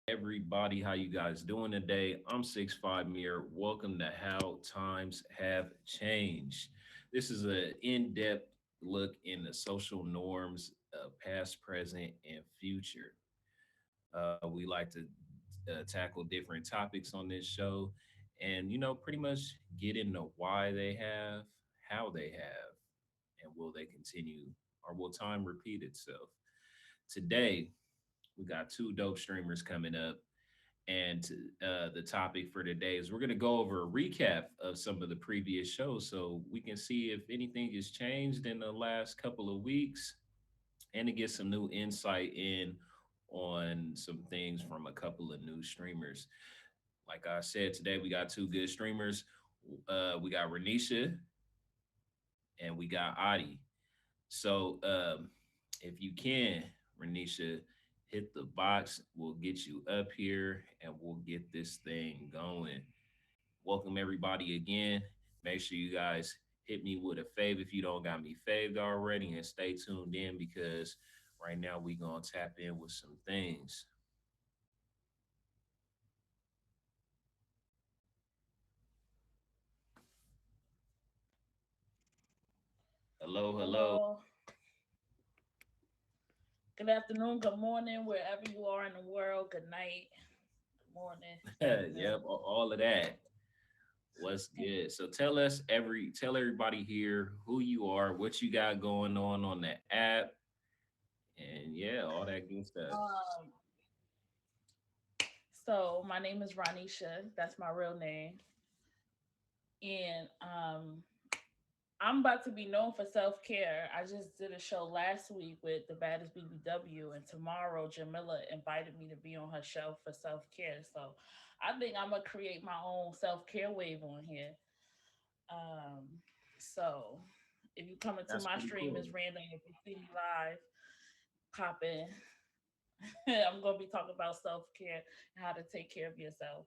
everybody. How you guys doing today? I'm 6'5" Mir. Welcome to How Times Have Changed. This is an in-depth look in the social norms of past, present, and future. We like to tackle different topics on this show and, pretty much get into why they have, how they have, and will they continue or will time repeat itself? Today, we got two dope streamers coming up. And the topic for today is we're going to go over a recap of some of the previous shows so we can see if anything has changed in the last couple of weeks and to get some new insight in on some things from a couple of new streamers. Like I said, today we got two good streamers. We got Renisha and we got Adi. So if you can, Renisha, hit the box. We'll get you up here and we'll get this thing going. Welcome everybody again. Make sure you guys hit me with a fave if you don't got me faved already, and stay tuned in because right now we gonna tap in with some things. Hello, hello. Hello. Good afternoon. Good morning, wherever you are in the world. Good night. Good morning. Good Yep, afternoon. all of that. What's good? So tell everybody here who you are, what you got going on the app, and yeah, all that good stuff. Um, so my name is Ronisha. That's my real name. And I'm about to be known for self care. I just did a show last week with the baddest BBW, and tomorrow Jamila invited me to be on her show for self care. So I think I'm gonna create my own self care wave on here. Um, so if you come into That's my pretty stream cool. as random, if you see me live, pop in. I'm gonna be talking about self care and how to take care of yourself.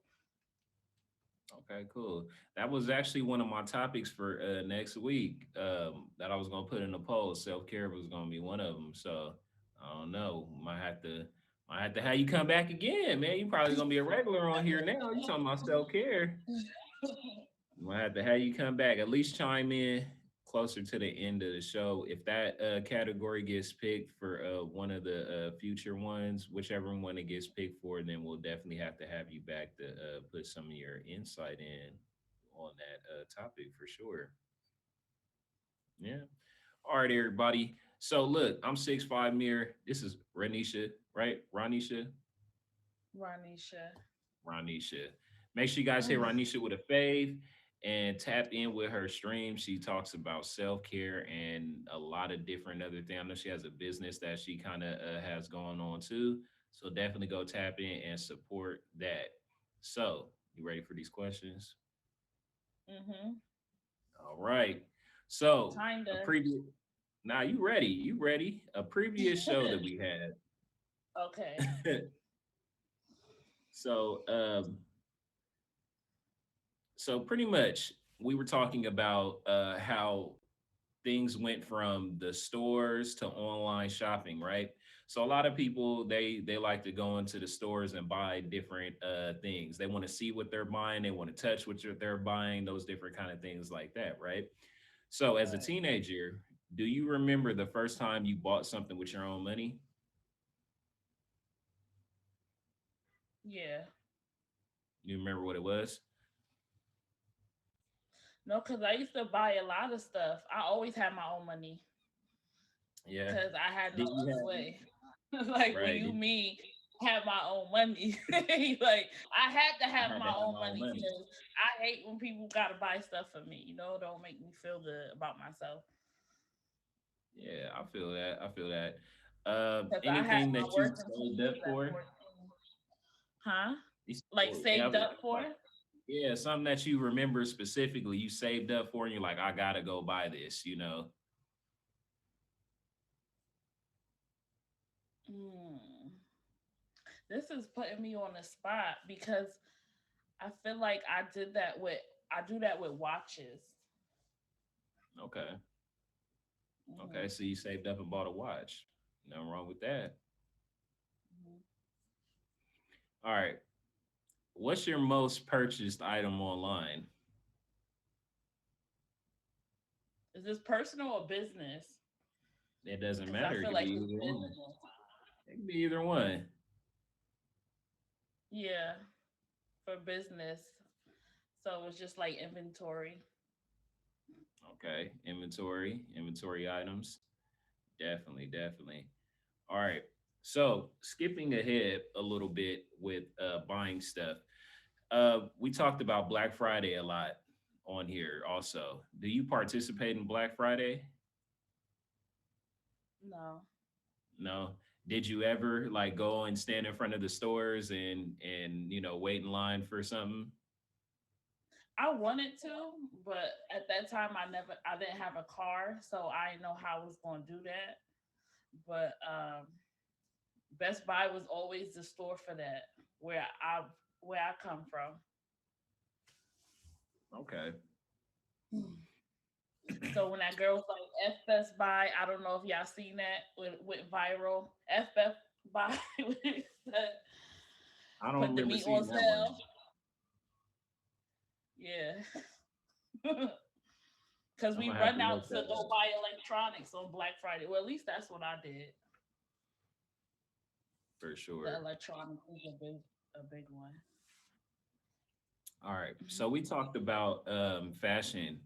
Okay, cool. That was actually one of my topics for next week. That I was gonna put in a poll. Self care was gonna be one of them. So I don't know. Might have to have you come back again, man. You probably gonna be a regular on here now. You talking about self care? Might have to have you come back. At least chime in closer to the end of the show. If that category gets picked for one of the future ones, whichever one it gets picked for, then we'll definitely have to have you back to put some of your insight in on that topic for sure. Yeah. All right, everybody. So look, I'm 6'5" Mirror. This is Ranisha, right? Ranisha. Ronisha. Ronisha. Make sure you guys hit Ronisha with a fave and tap in with her stream. She talks about self care and a lot of different other things. I know she has a business that she kind of has going on too. So definitely go tap in and support that. So, you ready for these questions? Mm-hmm. All right. So, a Kinda. previous. Now you ready? You ready? A previous show that we Okay. had. so, so pretty much we were talking about how things went from the stores to online shopping, right? So a lot of people they like to go into the stores and buy different things. They want to see what they're buying, they want to touch what they're buying, those different kind of things like that, right? So as a Right. teenager, do you remember the first time you bought something with your own money? Yeah. You remember what it was? No, because I used to buy a lot of stuff. I always had my own money Yeah. because I had Did no you other have way. Like when right? you Did, mean have my own money, like I had to I have had to my have own my own money money. because I hate when people gotta buy stuff for me. Don't make me feel good about myself Yeah, I feel that. I feel that. because I had Anything my that you working saved teens up at for? 14. Huh? Like Oh, yeah, saved up for? like yeah, something that you remember specifically, you saved up for, and you're like, I gotta go buy this. Mm. This is putting me on the spot because I feel like I do that with watches. Okay, okay. Hmm. So you saved up and bought a watch. Nothing wrong with that. Hmm. All right. What's your most purchased item online? Is this personal or business? It doesn't Because I matter. It feel could be like it's either one. business. It could be either one. Yeah, for business. So it's just like inventory. Okay. Inventory items. Definitely, definitely. All right. So skipping ahead a little bit with buying stuff. We talked about Black Friday a lot on here also. Do you participate in Black Friday? No. No. Did you ever like go and stand in front of the stores and wait in line for something? I wanted to, but at that time I didn't have a car, so I didn't know how I was gonna do that. But Best Buy was always the store for that where I come from. Okay. So when that girl was like F Best Buy, I don't know if y'all seen that went viral. F Best Buy I don't put the remember meat on seeing that one. sale. Yeah. Because I'm we gonna have run to out look to that go up buy electronics on Black Friday. Well, at least that's what I did. for The sure. electronics is a big one. All right. Mhm. So we talked about fashion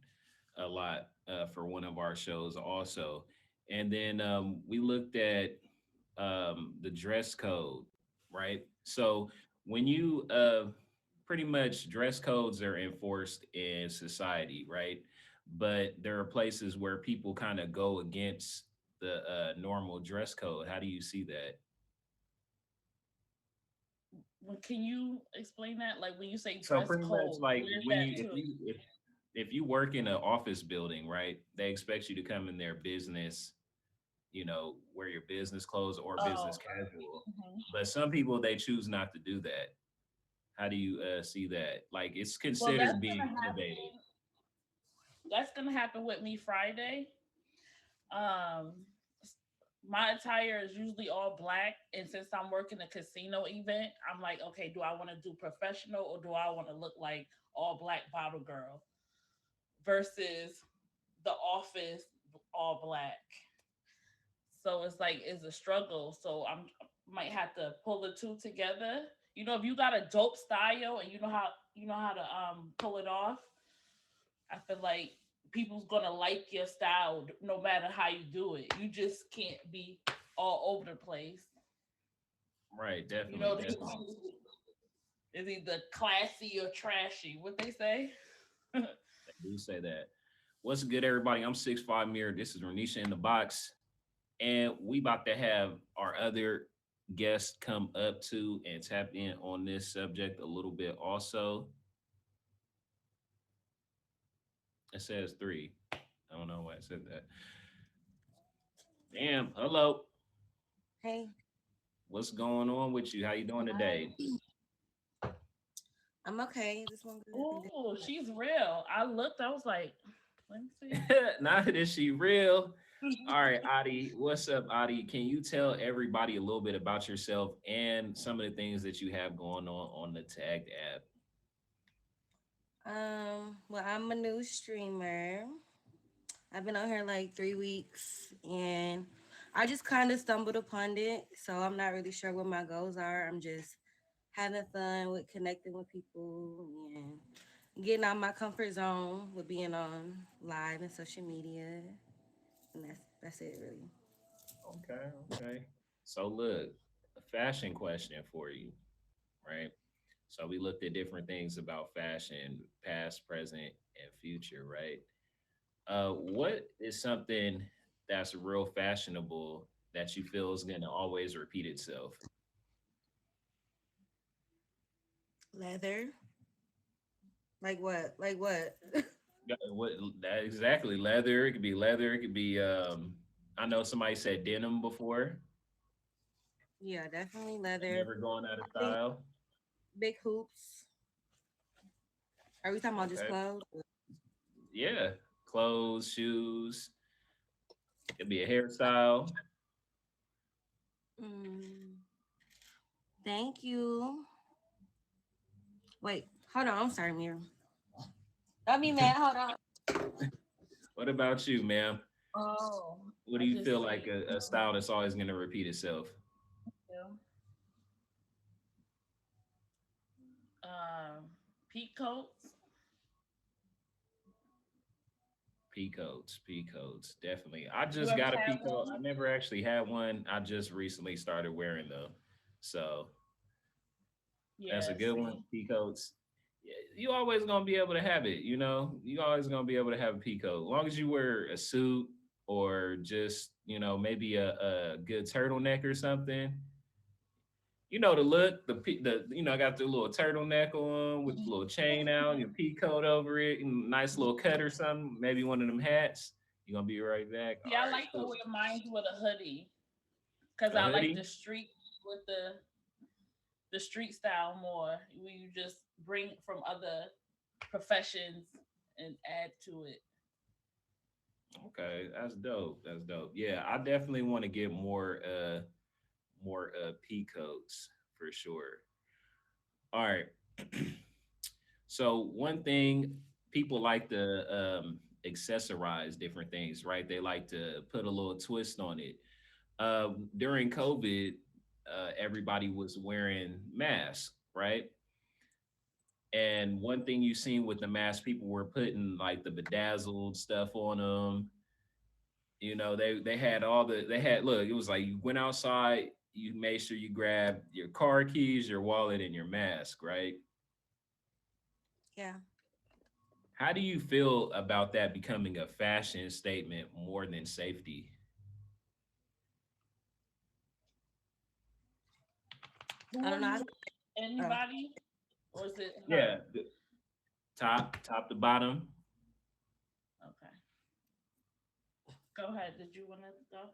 a lot for one of our shows also. And then we looked at the dress code, right? So when you pretty much dress codes are enforced in society, right? But there are places where people kind of go against the normal dress code. How do you see that? Can you explain that? Like when you say So dress pretty much code, like where's when that you to? if you work in an office building, right? They expect you to come in their business, wear your business clothes or business Oh, casual. mhm. But some people they choose not to do that. How do you see that? Like it's Well, considered being innovative. that's gonna happen with me Friday. Um, s- my attire is usually all black, and since I'm working a casino event, I'm like, okay, do I want to do professional or do I want to look like all black bottle girl versus the office all black? So it's like it's a struggle. So I'm might have to pull the two together. You know, if you got a dope style and you know how to pull it off, I feel like people's gonna like your style no matter how you do it. You just can't be all over the place. Right, You definitely, know, definitely. it's either classy or trashy. What they say? I do say that. What's good, everybody? I'm 6'5" Mirror. This is Renisha in the box. And we about to have our other guests come up to and tap in on this subject a little bit also. It says three. I don't know why it said that. Damn. Hello. Hey, What's going on with you? How you doing today? hi. I'm okay. This one good. I think this Oh, one she's real. I looked. I was like, let me see. Not is she real? All right, Adi. What's up, Adi? Can you tell everybody a little bit about yourself and some of the things that you have going on the Tagged app? good. Well, I'm a new streamer. I've been on here like 3 weeks, and I just kind of stumbled upon it. So I'm not really sure what my goals are. I'm just having fun with connecting with people and getting out my comfort zone with being on live and social media, and that's it really. Okay, okay. So look, a fashion question for you, right? So we looked at different things about fashion, past, present, and future, right? What is something that's real fashionable that you feel is gonna always repeat itself? Leather, like what? Like what? What that exactly? Leather. It could be leather. It could be. I know somebody said denim before. Yeah, definitely leather. Never going out of I think style. big hoops. Are we talking about just Okay. clothes? Yeah. Clothes, shoes. It could be a hairstyle. Mm, thank you. Wait, hold on. I'm sorry, Mira. Don't be mad. Hold on. What about you, ma'am? Oh, What do I you just feel like see a style that's always going to repeat itself? you. Um, peak coats. Pea coats, pea coats, definitely. I You just ever got a had pea coat. I one? never actually had one. I just recently started wearing them. So that's a Yeah, good one. see. Pea coats. Yeah, you always gonna be able to have it, you know. You always gonna be able to have a pea coat. As long as you wear a suit or just, maybe a good turtleneck or something. You know the look, I got the little turtleneck on with the little chain out, your pea coat over it, and nice little cut or something, maybe one of them hats. You're gonna be right back. See, All I right, like to cool. wear mine with a hoodie because A I like the hoodie? street with the street style more. Where you just bring from other professions and add to it. Okay, that's dope. That's dope. Yeah, I definitely want to get more pea coats for sure. All right. So one thing people like to accessorize different things, right? They like to put a little twist on it. During COVID, everybody was wearing masks, right? And one thing you seen with the mask, people were putting like the bedazzled stuff on them. They had look, it was like you went outside, you made sure you grabbed your car keys, your wallet, and your mask, right? Yeah. How do you feel about that becoming a fashion statement more than safety? Who I don't was know. Oh. anybody? Or is it Yeah, her? top to bottom. Okay. Go ahead. Did you want to go?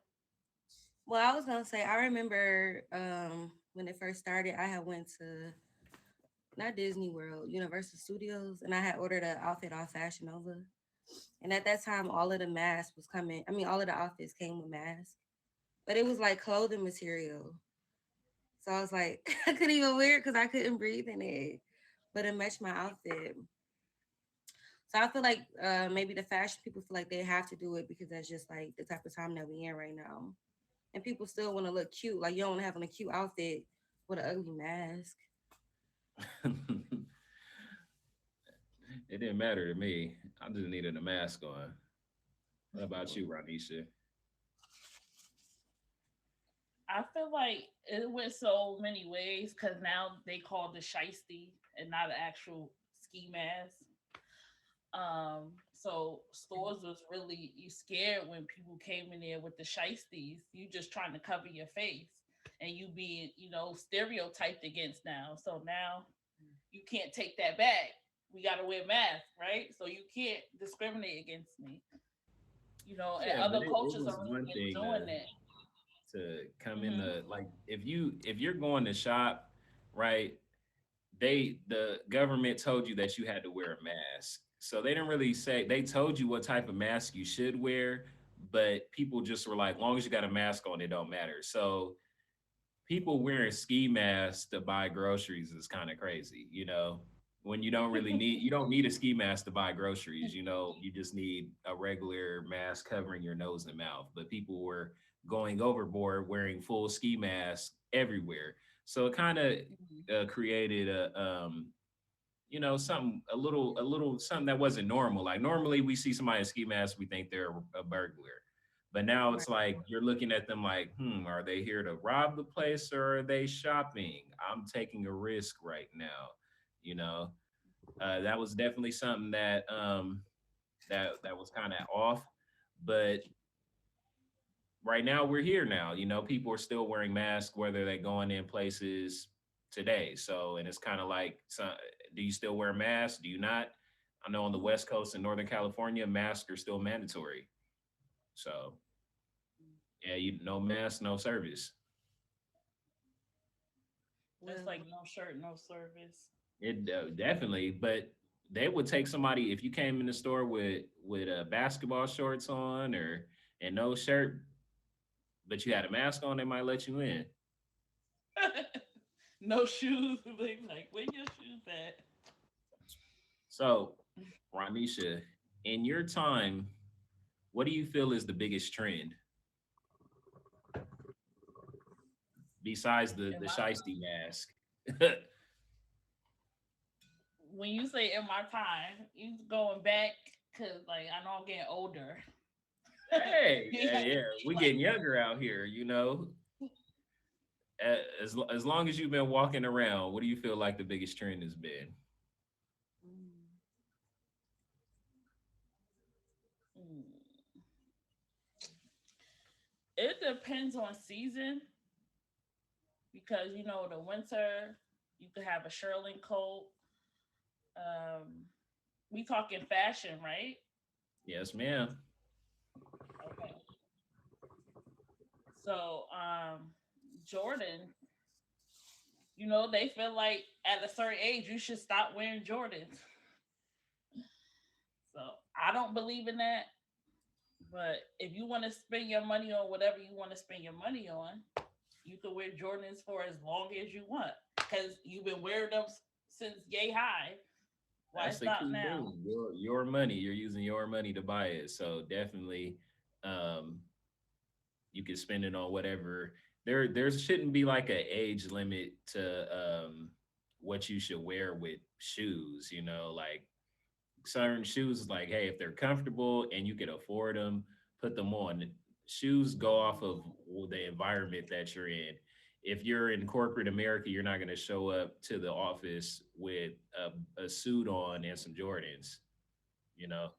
Well, I was gonna say I remember when it first started, I had went to not Disney World, Universal Studios, and I had ordered an outfit off Fashion Nova. And at that time, all of the masks was coming. I mean, all of the outfits came with masks, but it was like clothing material. So I was like, I couldn't even wear it because I couldn't breathe in it, but it matched my outfit. So I feel like maybe the fashion people feel like they have to do it because that's just like the type of time that we in right now. And people still want to look cute. Like you don't want to have on a cute outfit with an ugly mask. It didn't matter to me. I just needed a mask on. What about you, Ranisha? I feel like it went so many ways because now they call the shiesty and not an actual ski mask. So stores was really you scared when people came in there with the shiesties. You just trying to cover your face and you being, stereotyped against now. So now you can't take that back. We gotta wear masks, right? So you can't discriminate against me. And Yeah, but other it cultures was are one really thing doing that. to come in Hmm. the like if you're going to shop, right? The government told you that you had to wear a mask. So they didn't really say they told you what type of mask you should wear, but people just were like, long as you got a mask on, it don't matter. So people wearing ski masks to buy groceries is kind of crazy, when you don't need a ski mask to buy groceries, you just need a regular mask covering your nose and mouth. But people were going overboard wearing full ski masks everywhere. So it kind of created something a little something that wasn't normal. Like normally we see somebody in ski mask, we think they're a burglar. But now Right. it's like you're looking at them like, are they here to rob the place or are they shopping? I'm taking a risk right now. You know, that was definitely something that was kind of off. But right now we're here now. People are still wearing masks whether they're going in places today. So, and it's kind of like, so, do you still wear masks? Do you not? I know on the West Coast in Northern California, masks are still mandatory. So, yeah, no mask, no service. It's Well, like no shirt, no service. It definitely, but they would take somebody if you came in the store with basketball shorts on or and no shirt, but you had a mask on, they might let you in. No shoes. Like, where your shoes at? So, Ronisha, in your time, what do you feel is the biggest trend besides In the my shiesty mask? when you say in my time, you going back because like I know I'm getting older. Hey, yeah, Yeah, yeah, we like getting younger out here, you know. As long as you've been walking around, what do you feel like the biggest trend has been? Mm. mm, it depends on season because you know the winter you could have a shearling coat. Um, we talking fashion, right? Yes, ma'am. Okay. So, Jordan, you know, they feel like at a certain age you should stop wearing Jordans. So I don't believe in that. But if you want to spend your money on whatever you want to spend your money on, you can wear Jordans for as long as you want because you've been wearing them since yay high. Why That's the stop key now? thing. Your money. You're using your money to buy it. So definitely, um, you can spend it on whatever. There shouldn't be like an age limit to what you should wear with shoes. You know, like certain shoes, like hey, if they're comfortable and you can afford them, put them on. Shoes go off of the environment that you're in. If you're in corporate America, you're not going to show up to the office with a suit on and some Jordans. You know,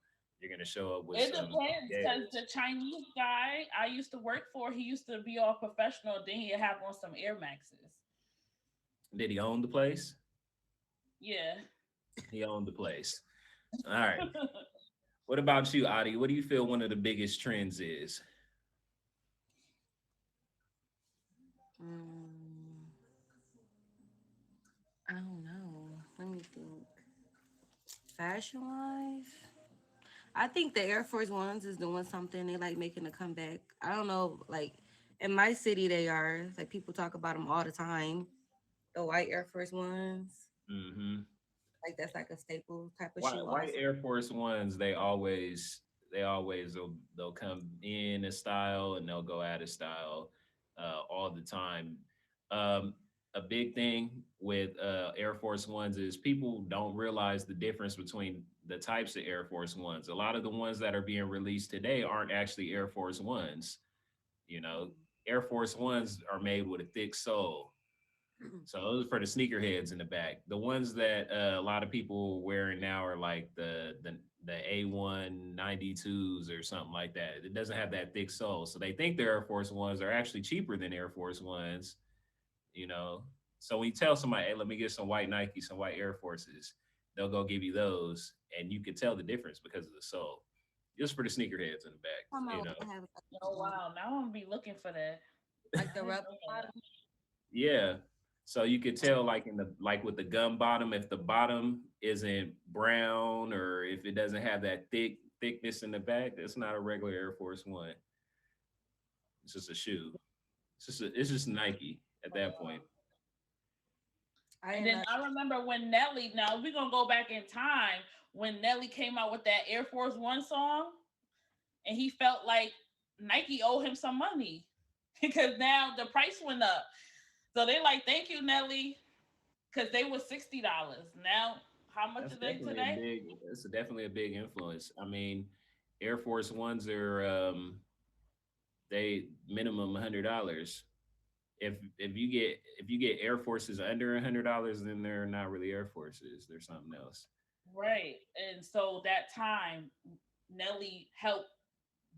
you're going to show up with It some depends because Gators. the Chinese guy I used to work for, he used to be all professional. Then he'd have on some Air Maxes. Did he own the place? Yeah. He owned the place. All right. What about you, Adi? What do you feel one of the biggest trends is? Mm, I don't know. Let me think. Fashion wise, I think the Air Force Ones is doing something. They like making a comeback. I don't know, like in my city, they are like people talk about them all the time. The white Air Force Ones, Mm-hmm. like that's like a staple type of shoe. White Also, Air Force Ones, they always they'll come in a style and they'll go out of style all the time. Um, a big thing with Air Force Ones is people don't realize the difference between the types of Air Force Ones. A lot of the ones that are being released today aren't actually Air Force Ones. You know, Air Force Ones are made with a thick sole. So those are for the sneakerheads in the back. The ones that a lot of people wearing now are like the A192s or something like that. It doesn't have that thick sole. So they think the Air Force Ones are actually cheaper than Air Force Ones, you know. So when you tell somebody, hey, let me get some white Nike, some white Air Forces, they'll go give you those, and you can tell the difference because of the sole. Just for the sneakerheads in the back, come you on, know. I have Oh wow, now I'm gonna be looking for that. like the I didn't rubber know that. bottom. Yeah. So you could tell like in the like with the gum bottom, if the bottom isn't brown or if it doesn't have that thickness in the back, it's not a regular Air Force One. It's just a shoe. It's just Nike at that point. I And didn't then know. I remember when Nelly. Now we're gonna go back in time when Nelly came out with that Air Force One song, and he felt like Nike owed him some money because now the price went up. So they like, thank you, Nelly, because they were $60. Now, how much That's are they definitely a today? big. That's definitely a big influence. I mean, Air Force Ones are they minimum $100. If you get Air Forces under $100, then they're not really Air Forces. They're something else. Right. And so that time, Nelly helped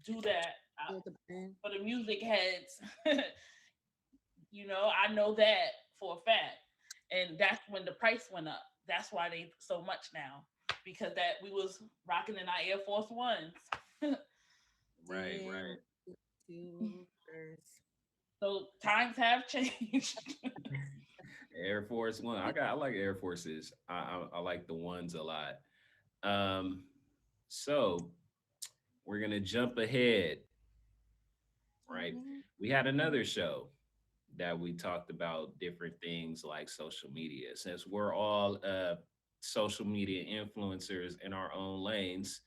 do that With the brand. for the music heads. I know that for a fact. And that's when the price went up. That's why they so much now. Because that we was rocking in our Air Force Ones. Right, Damn. right. Supers. So times have changed. Air Force One. I like Air Forces. I like the ones a lot. Um, so we're gonna jump ahead, right? Mhm. We had another show that we talked about different things like social media. Since we're all social media influencers in our own lanes,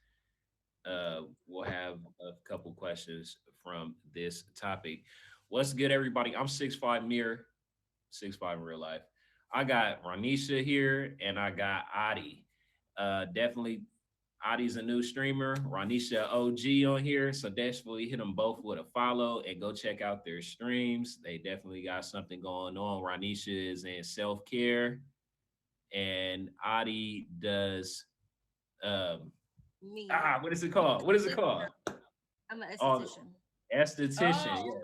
we'll have a couple questions from this topic. What's good, everybody? I'm 6'5" Mirror, 6'5" in real life. I got Ranisha here and I got Adi. Definitely Adi's a new streamer, Ranisha OG on here. So definitely hit them both with a follow and go check out their streams. They definitely got something going on. Ranisha is in self-care and Adi does um Me. what is it called? What is it called? I'm an Oh, esthetician. esthetician. Oh,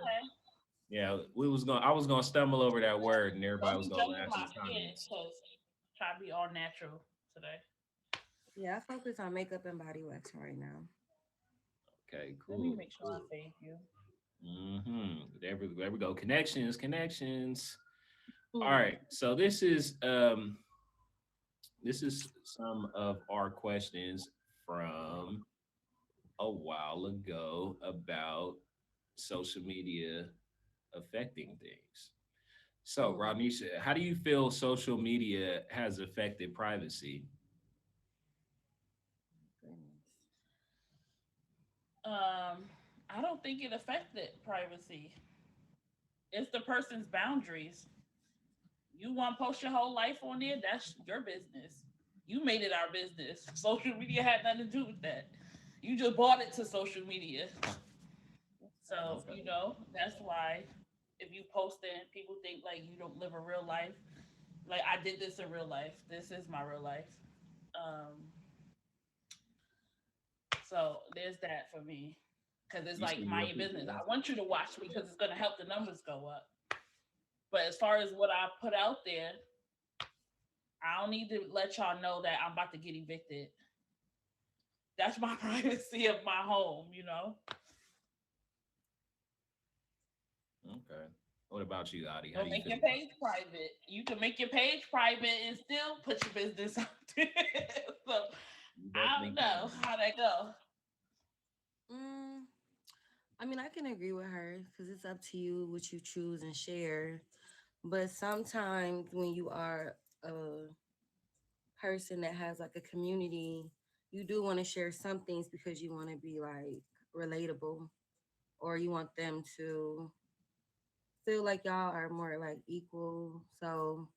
Yeah. okay. Yeah. I was gonna stumble over that word and everybody Don't was be gonna jumping laugh in my the skin comments. because try to be all natural today. Yeah, I focus on makeup and body wax right now. Okay, Let me cool. make sure I Cool. save you. There we go. Connections, connections. All Hmm. right. So this is some of our questions from a while ago about social media affecting things. So, Hmm. Rodnisha, how do you feel social media has affected privacy? Goodness. I don't think it affected privacy. It's the person's boundaries. You want to post your whole life on there? That's your business. You made it our business. Social media had nothing to do with that. You just bought it to social media. So, Okay. that's why if you post it, people think like you don't live a real life. Like I did this in real life. This is my real life. Um, so there's that for me. Cause it's You like see mind what your people business. want. I want you to watch me because it's gonna help the numbers go up. But as far as what I put out there, I don't need to let y'all know that I'm about to get evicted. That's my privacy of my home. Okay. What about you, Adi? How do Don't you make feel your about page private. You can make your page private and still put your business out there. So it? You I definitely don't know can. how that go. Mm, I mean, I can agree with her because it's up to you what you choose and share. But sometimes when you are a person that has like a community, you do want to share some things because you want to be like relatable or you want them to feel like y'all are more like equal. So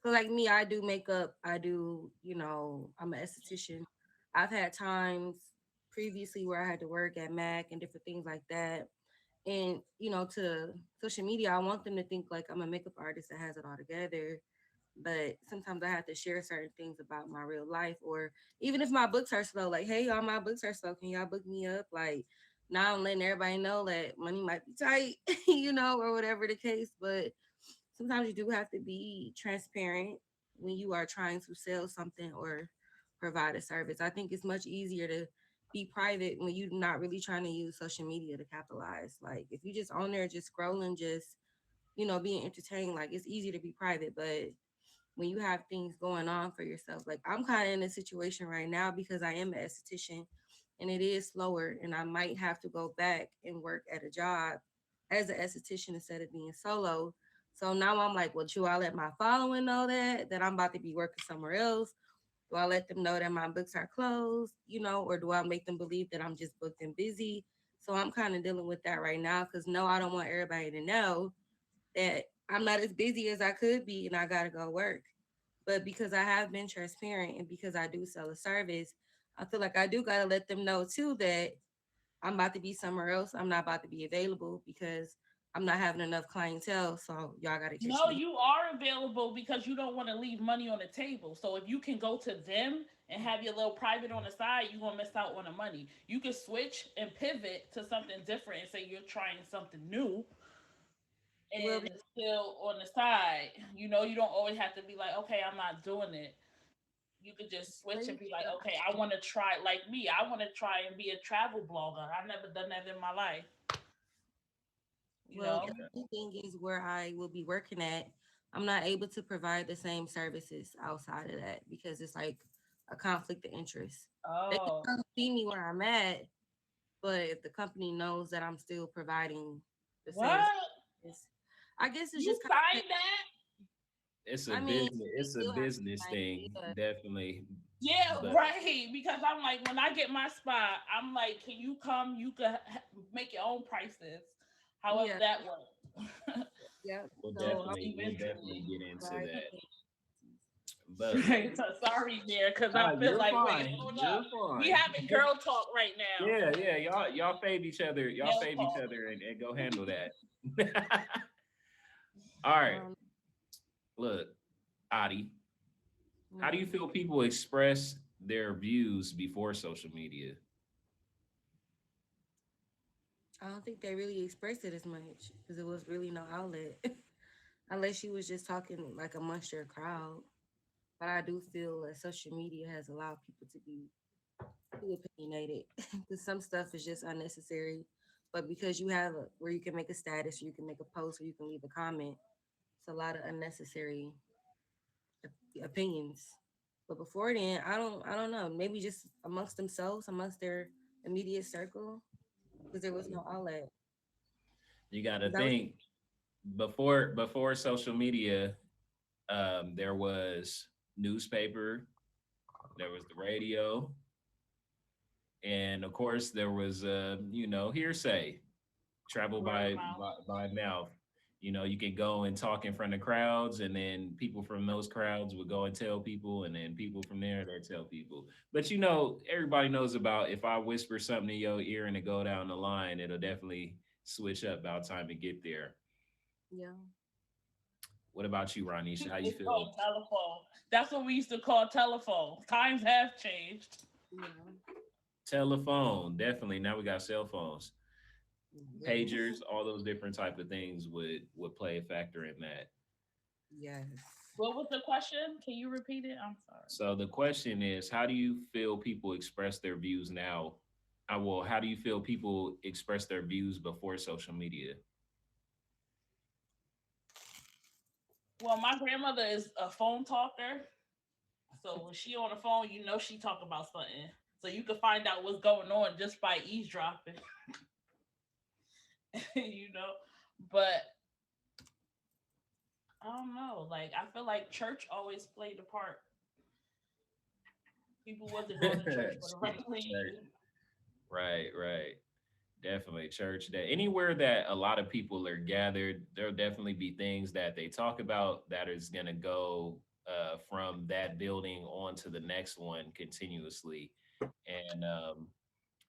like me, I do makeup. I do, I'm an esthetician. I've had times previously where I had to work at Mac and different things like that. And, to social media, I want them to think like I'm a makeup artist that has it all together. But sometimes I have to share certain things about my real life, or even if my books are slow, like, hey, y'all, my books are slow. Can y'all book me up? Like, now I'm letting everybody know that money might be tight, or whatever the case. But sometimes you do have to be transparent when you are trying to sell something or provide a service. I think it's much easier to be private when you're not really trying to use social media to capitalize. Like if you just on there just scrolling, just being entertained, like it's easy to be private. But when you have things going on for yourself, like I'm kind of in a situation right now because I am an esthetician and it is slower and I might have to go back and work at a job as an esthetician instead of being solo. So now I'm like, well, do I let my following know that I'm about to be working somewhere else? Do I let them know that my books are closed, or do I make them believe that I'm just booked and busy? So I'm kind of dealing with that right now because no, I don't want everybody to know that I'm not as busy as I could be and I got to go work. But because I have been transparent and because I do sell a service, I feel like I do got to let them know too that I'm about to be somewhere else. I'm not about to be available because I'm not having enough clientele. So y'all got to catch No, me. you are available because you don't want to leave money on the table. So if you can go to them and have your little private on the side, you're gonna miss out on the money. You can switch and pivot to something different and say you're trying something new Well, and still on the side. You don't always have to be like, okay, I'm not doing it. You could just switch and be like, okay, I want to try. Like me, I want to try and be a travel blogger. I've never done that in my life. You well, know. the Okay. only thing is where I will be working at, I'm not able to provide the same services outside of that because it's like a conflict of interest. They can Oh, come see me where I'm at, but if the company knows that I'm still providing the same what? service, I guess it's You just kind of signed that? it's a I mean, business. we It's a still have business to thing, like, definitely. Yeah, But right. Because I'm like, when I get my spot, I'm like, can you come? You could make your own prices. However yeah, that works. yeah. we'll So I'm definitely Eventually. get into like, that. But So sorry there, because I nah, feel you're like, wait, fine. hold You're up. We fine. having girl talk right now. Yeah. Y'all fave each other. Y'all Male fave each talk. other and go handle that. All right. um, Look, Adi, how do you no, feel people express their views before social media? I don't think they really expressed it as much because it was really no outlet, unless you was just talking like amongst your crowd. But I do feel that social media has allowed people to be too opinionated because some stuff is just unnecessary. But because you have where you can make a status, you can make a post, or you can leave a comment, it's a lot of unnecessary opinions. But before then, I don't know. Maybe just amongst themselves, amongst their immediate circle, because there was no outlet. You got to That was think before social media, there was newspaper, there was the radio, and of course there was hearsay, travel Word of mouth. by mouth. You know, you could go and talk in front of crowds, and then people from those crowds would go and tell people, and then people from there they tell people. But everybody knows about if I whisper something in your ear and it go down the line, it'll definitely switch up about time to get there. yeah, What about you, Ronisha? How you It's feel? called telephone. That's what we used to call telephone. Times have changed. yeah, Telephone, definitely. Now we got cell phones, really, pagers, all those different type of things would play a factor in that. yes. What was the question? Can you repeat it? I'm sorry. So the question is, how do you feel people express their views now? Well, how do you feel people express their views before social media? Well, my grandmother is a phone talker. So when she on the phone, you know she talk about something. So you can find out what's going on just by eavesdropping, you know. But I don't know. Like I feel like church always played a part. People wasn't going to church for the right Church. reason. Right. Definitely church. That anywhere that a lot of people are gathered, there'll definitely be things that they talk about that is gonna go from that building on to the next one continuously. And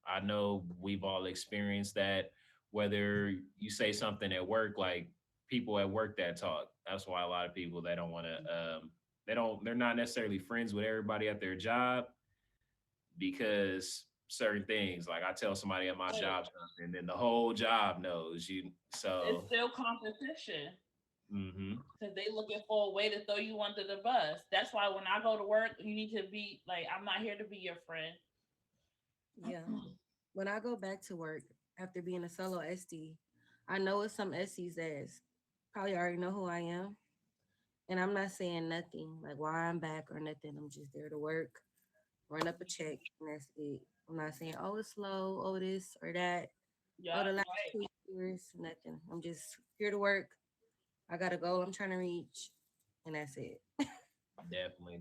I know we've all experienced that. Whether you say something at work, like people at work that talk. That's why a lot of people they don't want to. They're not necessarily friends with everybody at their job because certain things. Like I tell somebody at my But job something, and then the whole job knows you. it's So, still competition hmm because they looking for a way to throw you under the bus. That's why when I go to work, you need to be like, I'm not here to be your friend. Yeah. When I go back to work after being a solo SD, I know it's some SDs that's probably already know who I am. And I'm not saying nothing like why I'm back or nothing. I'm just there to work, run up a check, and that's it. I'm not saying, oh, it's slow, oh, this or that, oh, Yeah, the last right. 2 years, nothing. I'm just here to work. I got a goal I'm trying to reach, and that's it. definitely.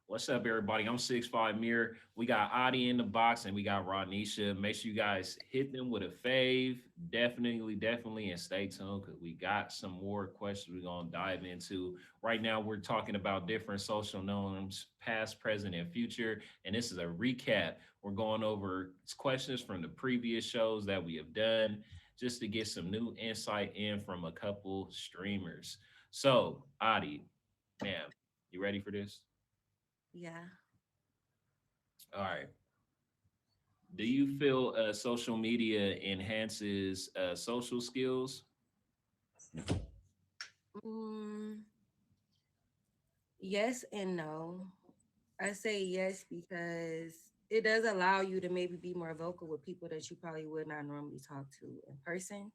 What's up, everybody? I'm 6'5" Mirror. We got Adi in the box and we got Ronisha. Make sure you guys hit them with a fave. Definitely, and stay tuned because we got some more questions we're gonna dive into. Right now, we're talking about different social norms, past, present, and future. And this is a recap. We're going over questions from the previous shows that we have done just to get some new insight in from a couple streamers. So, Adi, ma'am, you ready for this? Yeah. All right. Do you feel social media enhances social skills? Mm, yes and no. I say yes because it does allow you to maybe be more vocal with people that you probably would not normally talk to in person.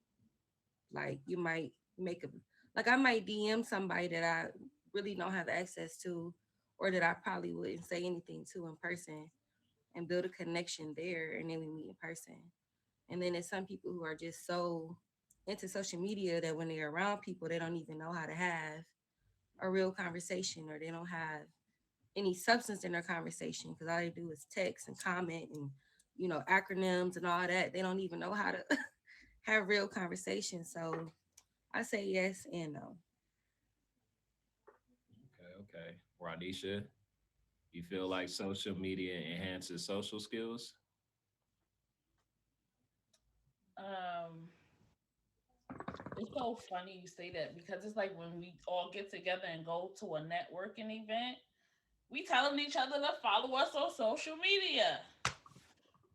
Like you might make a like I might DM somebody that I really don't have access to or that I probably wouldn't say anything to in person and build a connection there and then we meet in person. And then there's some people who are just so into social media that when they're around people they don't even know how to have a real conversation, or they don't have any substance in their conversation, because all they do is text and comment and acronyms and all that. They don't even know how to have real conversations. So I say yes and no. Okay, okay. Ronisha, you feel like social media enhances social skills? Um, it's so funny you say that because it's like when we all get together and go to a networking event, we telling each other to follow us on social media.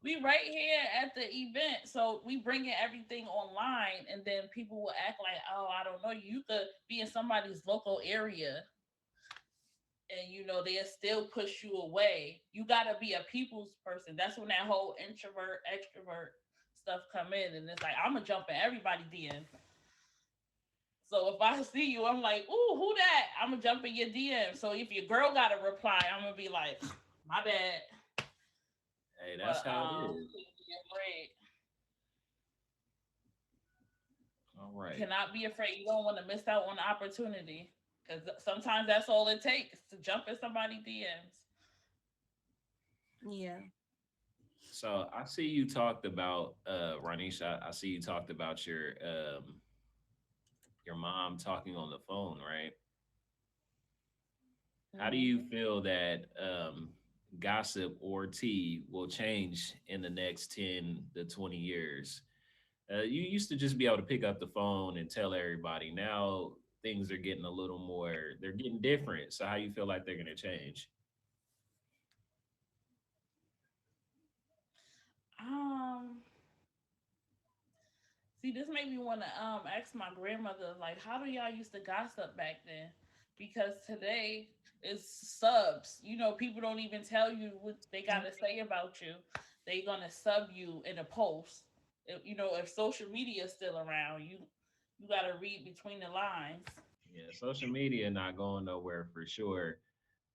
We right here at the event, so we bringing everything online, and then people will act like, oh, I don't know, you could be in somebody's local area, and they'll still push you away. You gotta be a people's person. That's when that whole introvert extrovert stuff come in, and it's like I'm gonna jump in everybody DM. So if I see you, I'm like, ooh, who that? I'm gonna jump in your DM. So if your girl got a reply, I'm gonna be like, my bad. Hey, that's But how it is. be afraid. All right. Cannot be afraid. You don't want to miss out on the opportunity because sometimes that's all it takes to jump in somebody DMs. Yeah. So I see you talked about Ranisha. I see you talked about your mom talking on the phone, right? How do you Mm-hmm. feel that gossip or tea will change in the next 10 to 20 years? You used to just be able to pick up the phone and tell everybody. Now things are getting a little more, they're getting different. So how you feel like they're going to change? Um, See, this made me want to ask my grandmother, like, how do y'all used to gossip back then? Because today is subs. People don't even tell you what they got to say about you. They gonna sub you in a post. If social media is still around, you got to read between the lines. Yeah, social media not going nowhere for sure.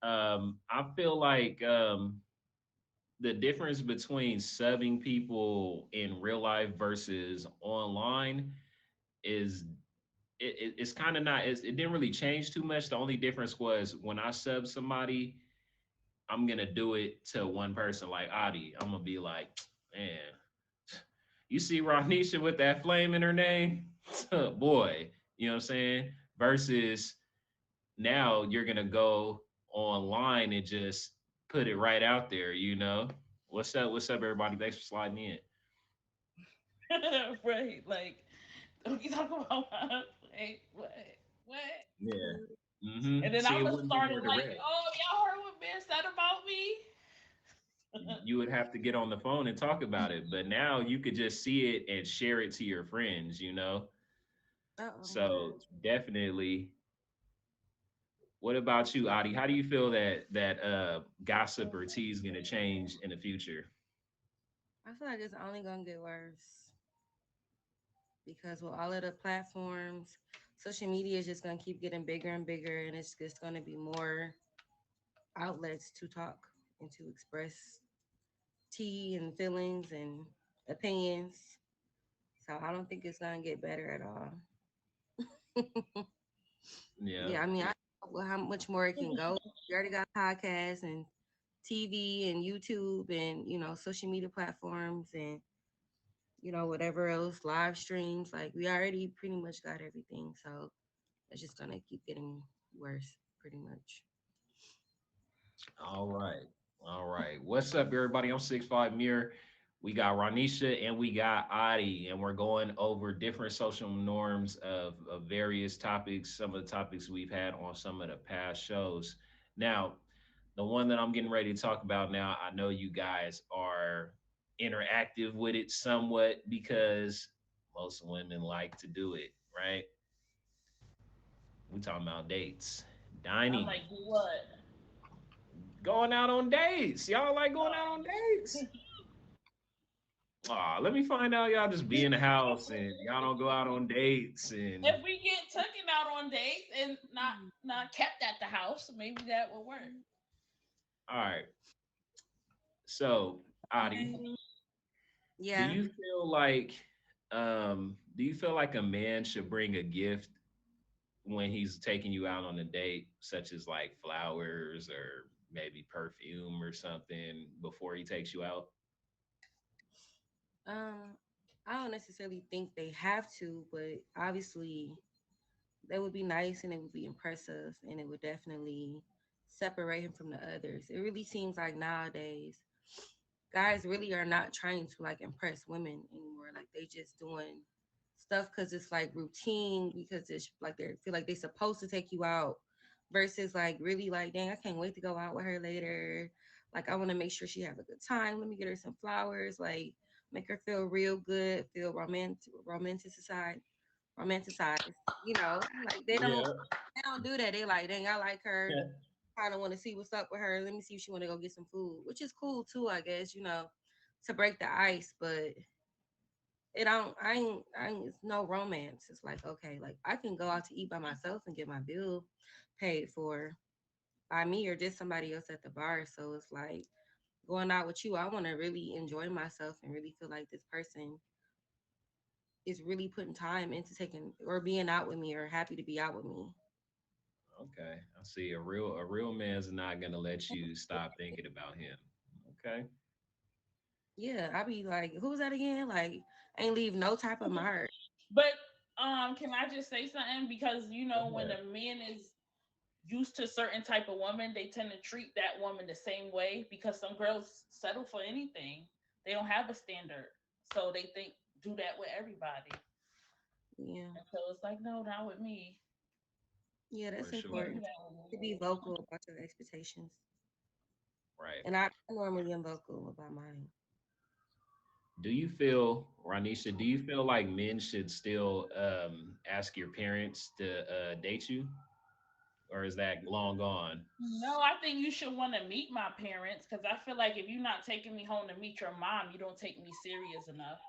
I feel like the difference between subbing people in real life versus online is it's kind of not it didn't really change too much. The only difference was when I sub somebody, I'm gonna do it to one person like Adi. I'm gonna be like, man, you see Ronisha with that flame in her name? Boy, you know what I'm saying? Versus now you're gonna go online and just put it right out there, you know. What's up? What's up, everybody? Thanks for sliding in. Right? Like, don't you talk about my like, what? Yeah. Mm-hmm. And then See, I'm it gonna wouldn't be start more it like, direct. oh, y'all heard what Ben said about me? You would have to get on the phone and talk about it, but now you could just see it and share it to your friends, you know. Uh-oh. So definitely. What about you, Adi? How do you feel that gossip or tea is going to change in the future? I feel like it's only gonna get worse, because with all of the platforms, social media is just gonna keep getting bigger and bigger, and it's just gonna be more outlets to talk and to express tea and feelings and opinions. So I don't think it's gonna get better at all. Yeah. Yeah, I mean, I don't know how much more it can go. We already got podcasts and TV and YouTube and social media platforms and whatever else, live streams. Like, we already pretty much got everything. So it's just gonna keep getting worse, pretty much. All right. All right. What's up, everybody? I'm 6'5" Mirror. We got Ronisha and we got Adi, and we're going over different social norms of various topics, some of the topics we've had on some of the past shows. Now, the one that I'm getting ready to talk about now, I know you guys are interactive with it somewhat because most women like to do it, right? We talking about dates, I'm dining, like, do what? going out on dates. Y'all like going out on Oh. dates? Aw, let me find out y'all just be in the house and y'all don't go out on dates and If we get taken out on dates and not kept at the house, maybe that will work. all right. So, Adi, Yeah. do you feel like a man should bring a gift when he's taking you out on a date, such as like flowers or maybe perfume or something before he takes you out? Um, I don't necessarily think they have to, but obviously that would be nice and it would be impressive and it would definitely separate him from the others. It really seems like nowadays guys really are not trying to like impress women anymore. Like they just doing stuff because it's like routine because it's like they feel like they're supposed to take you out versus like really like dang I can't wait to go out with her later. Like I want to make sure she have a good time. Let me get her some flowers. Like make her feel real good, feel romanticized. You know, like Yeah. they don't do that. They like dang I like her. Kind of want to see what's up with her. Let me see if she want to go get some food, which is cool too, I guess. You know, to break the ice, but it don't. I ain't. It's no romance. It's like okay, like I can go out to eat by myself and get my bill paid for by me or just somebody else at the bar. So it's like going out with you. I want to really enjoy myself and really feel like this person is really putting time into taking or being out with me or happy to be out with me. Okay. I see. A real man's not gonna let you stop thinking about him. Okay. Yeah, I be like, who's that again? Like, ain't leave no type of mark. But can I just say something? Because Go when ahead. a man is used to certain type of woman, they tend to treat that woman the same way because some girls settle for anything. They don't have a standard. So they think do that with everybody. Yeah. And so it's like, no, not with me. Yeah, For that's Don't sure. do important that with to me. be vocal about your expectations. Right. And I normally am vocal about mine. Do you feel, Ranisha, do you feel like men should still ask your parents to date you? Or is that long gone? No, I think you should want to meet my parents because I feel like if you're not taking me home to meet your mom, you don't take me serious enough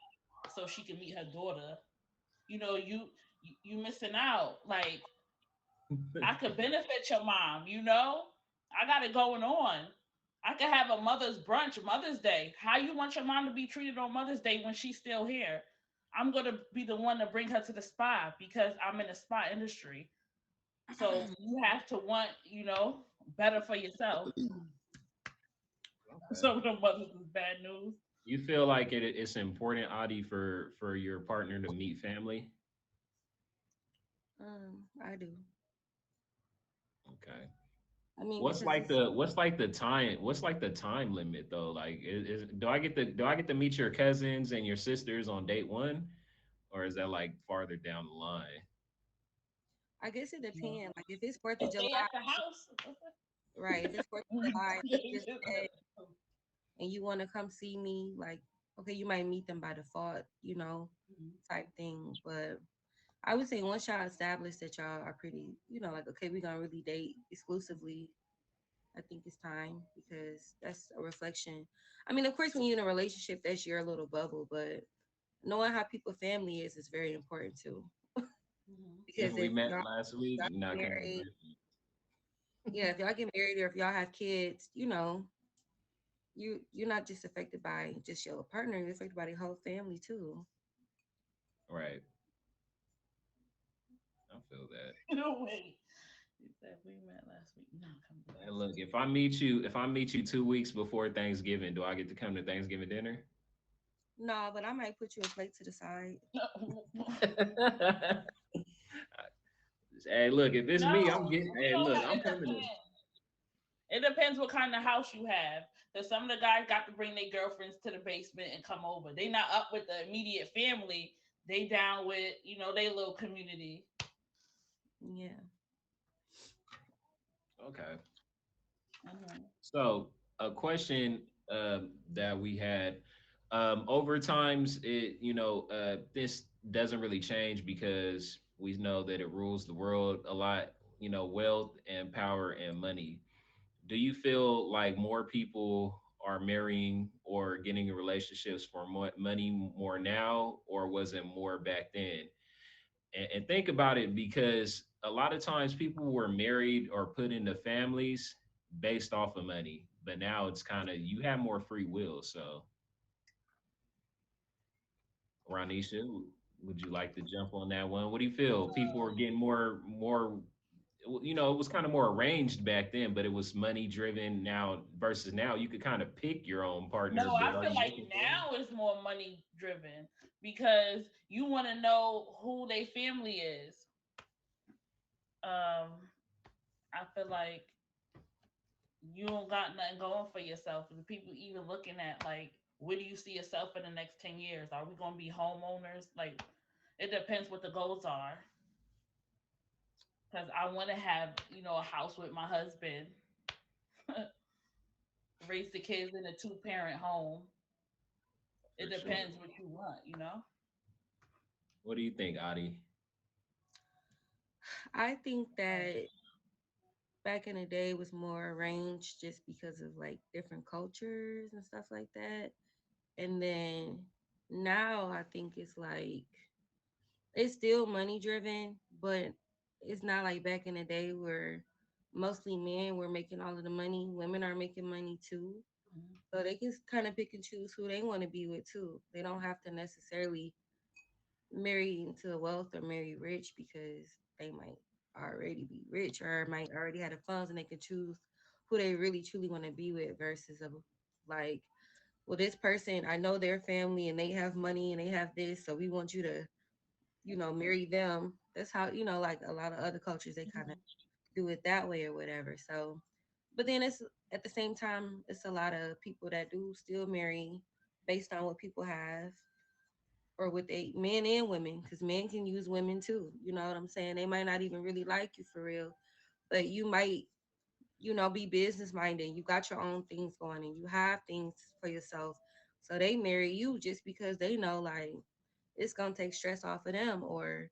so she can meet her daughter. You missing out. Like I could benefit your mom. I got it going on. I could have a mother's brunch, Mother's Day. How you want your mom to be treated on Mother's Day when she's still here? I'm gonna be the one to bring her to the spa because I'm in the spa industry. So you have to want, better for yourself. Okay. Some of the mothers is bad news. You feel like it's important, Adi, for your partner to meet family? I do. Okay. I mean, What's because like it's the time limit though? Like do I get to meet your cousins and your sisters on date one, or is that like farther down the line? I guess it You know, depends. Like if it's Fourth of If they at July, the house, right? If it's Fourth of July, just said, and you want to come see me, like okay, you might meet them by default, type thing. But I would say once y'all establish that y'all are pretty, like okay, we're gonna really date exclusively. I think it's time because that's a reflection. I mean, of course, when you're in a relationship, that's your little bubble, but knowing how people family is very important too. Mhm. If Because we if met y'all, last week, y'all you're get not gonna married, agree. yeah, if y'all get married or if y'all have kids, you're not just affected by just your partner, you're affected by the whole family too. Right. I feel that. No way. You said we met last week. No, come to And this look, if I meet you 2 weeks before Thanksgiving, do I get to come to Thanksgiving dinner? No, but I might put you a plate to the side. week. Hey, look, if it's me, I'm No, getting. we Hey, don't look, have. I'm It coming to. depends. It depends what kind of house you have. Because some of the guys got to bring their girlfriends to the basement and come over. They not up with the immediate family. They down with their little community. Yeah. Okay. Mhm. So a question that we had over times, this doesn't really change because we know that it rules the world a lot. Wealth and power and money. Do you feel like more people are marrying or getting in relationships for more money more now, or was it more back then? And think about it, because a lot of times people were married or put into families based off of money, but now it's kind of you have more free will. So, Ranisha, Would you like to jump on that one? What do you feel? People are getting more. It was kind of more arranged back then, but it was money driven now versus now. You could kind of pick your own No, partner, but I are feel you like looking for one? now it's more money driven because you want to know who their family is. Um, I feel like you don't got nothing going for yourself. The people even looking at like, where do you see yourself in the next 10 years? Are we gonna be homeowners? Like, it depends what the goals are. Because I want to have, a house with my husband, raise the kids in a two-parent home. It For sure. depends what you want. What do you think, Adi? I think that back in the day was more arranged just because of like different cultures and stuff like that. And then now I think it's like it's still money driven, but it's not like back in the day where mostly men were making all of the money. Women are making money too. Mhm. So they can kind of pick and choose who they want to be with too. They don't have to necessarily marry into wealth or marry rich because they might already be rich or might already have the funds and they can choose who they really truly want to be with versus of like, well, this person, I know their family and they have money and they have this, so we want you to, marry them. That's how, like a lot of other cultures, they kind of Mhm. do it that way or whatever. So, but then it's at the same time, it's a lot of people that do still marry based on what people have or with they men and women, because men can use women too. You know what I'm saying? They might not even really like you for real, but you might, be business minded. You got your own things going and you have things for yourself. So they marry you just because they know like it's gonna take stress off of them or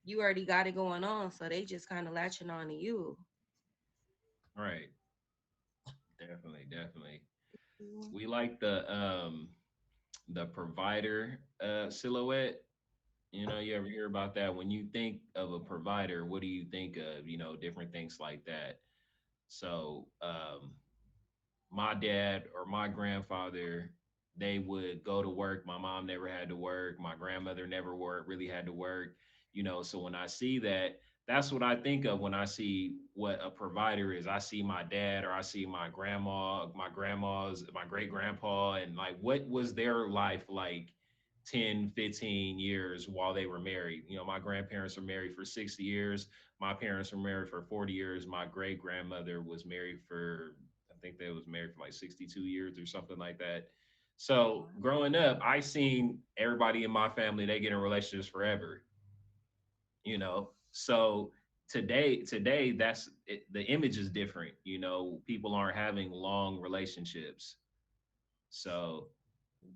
you already got it going on. So they just kind of latching on to you. Right. Definitely, definitely. Mhm. We like the provider silhouette. You ever hear about that? When you think of a provider, what do you think of? Different things like that. So, my dad or my grandfather, they would go to work. My mom never had to work. My grandmother never really had to work. So when I see that, that's what I think of when I see what a provider is. I see my dad or I see my grandma, my grandma's, my great grandpa, and like what was their life like 10, 15 years while they were married. My grandparents were married for 60 years. My parents were married for 40 years. My great grandmother was married for, I think they was married for like 62 years or something like that. So growing up, I seen everybody in my family, they get in relationships forever, So today that's it, the image is different. People aren't having long relationships. So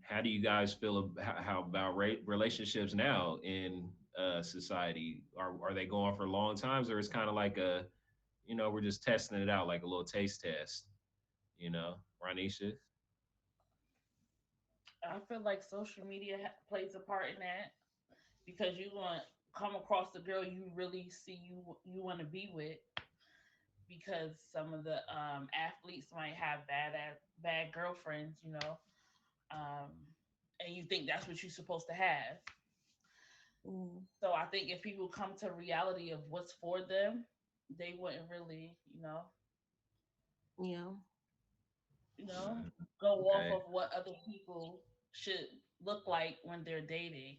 how do you guys feel how about relationships now in society? Are they going for long times, or it's kind of like we're just testing it out like a little taste test? Ranisha. I feel like social media plays a part in that because you're going to come across the girl you really see you want to be with because some of the athletes might have bad girlfriends, um, and you think that's what you're supposed to have. Mm, So I think if people come to reality of what's for them, they wouldn't really, yeah. you know, go off Okay, of what other people should look like when they're dating.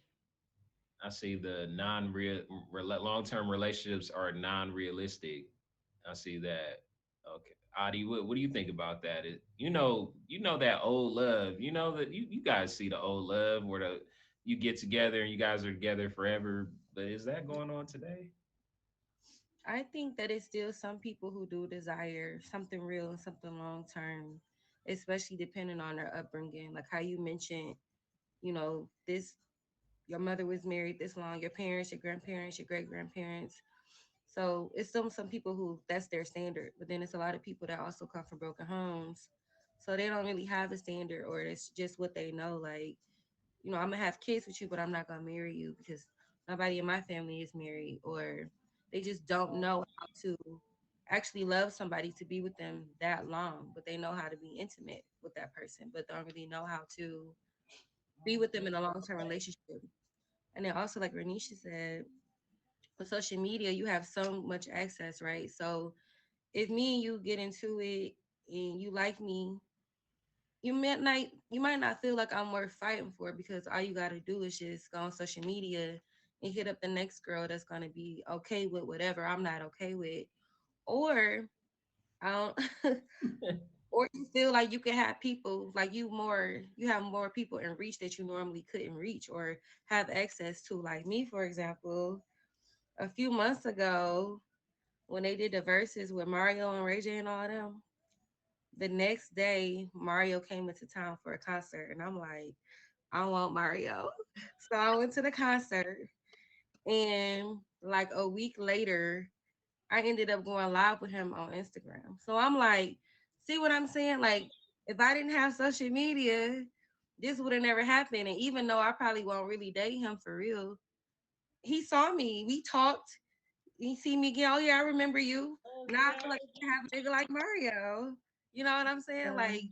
I see the long-term relationships are non-realistic. I see that. Okay, Adi, what do you think about that? You know that old love. You know that you guys see the old love where you get together and you guys are together forever. But is that going on today? I think that it's still some people who do desire something real and something long term, especially depending on their upbringing. Like how you mentioned, this your mother was married this long, your parents, your grandparents, your great grandparents. So it's some people who that's their standard, but then it's a lot of people that also come from broken homes, so they don't really have a standard, or it's just what they know. Like, I'm gonna have kids with you, but I'm not gonna marry you because nobody in my family is married, or they just don't know how to actually love somebody to be with them that long, but they know how to be intimate with that person, but don't really know how to be with them in a long term relationship. And then also, like Renisha said, with social media, you have so much access, right? So if me and you get into it and you like me, you might not feel like I'm worth fighting for because all you gotta do is just go on social media and hit up the next girl that's gonna be okay with whatever I'm not okay with. Or I don't or you feel like you can have people like you have more people in reach that you normally couldn't reach or have access to. Like me, for example, a few months ago when they did the verses with Mario and Ray J and all them, the next day Mario came into town for a concert and I'm like, I want Mario. So I went to the concert and like a week later, I ended up going live with him on Instagram. So I'm like, see what I'm saying? Like, if I didn't have social media, this would have never happened. And even though I probably won't really date him for real, he saw me. We talked. He see me again. Oh yeah, I remember you. Now I feel like I can have a nigga like Mario. You know what I'm saying? Like,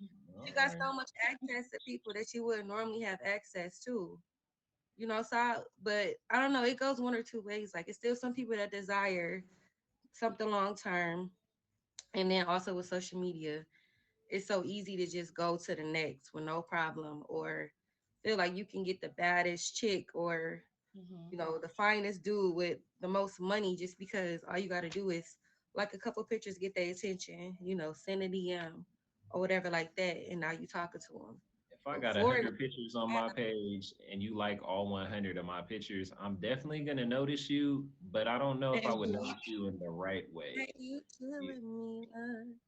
you got Alright. so much access to people that you wouldn't normally have access to. But I don't know. It goes one or two ways. Like, it's still some people that desire something long term, and then also with social media, it's so easy to just go to the next with no problem, or feel like you can get the baddest chick or Mhm. the finest dude with the most money just because all you got to do is like a couple pictures, get their attention, send a DM or whatever like that, and now you talking to them. If I got Before, 100 pictures on my page and you like all 100 of my pictures, I'm definitely gonna notice you, but I don't know if I would notice you in the right way. you Y- killing me.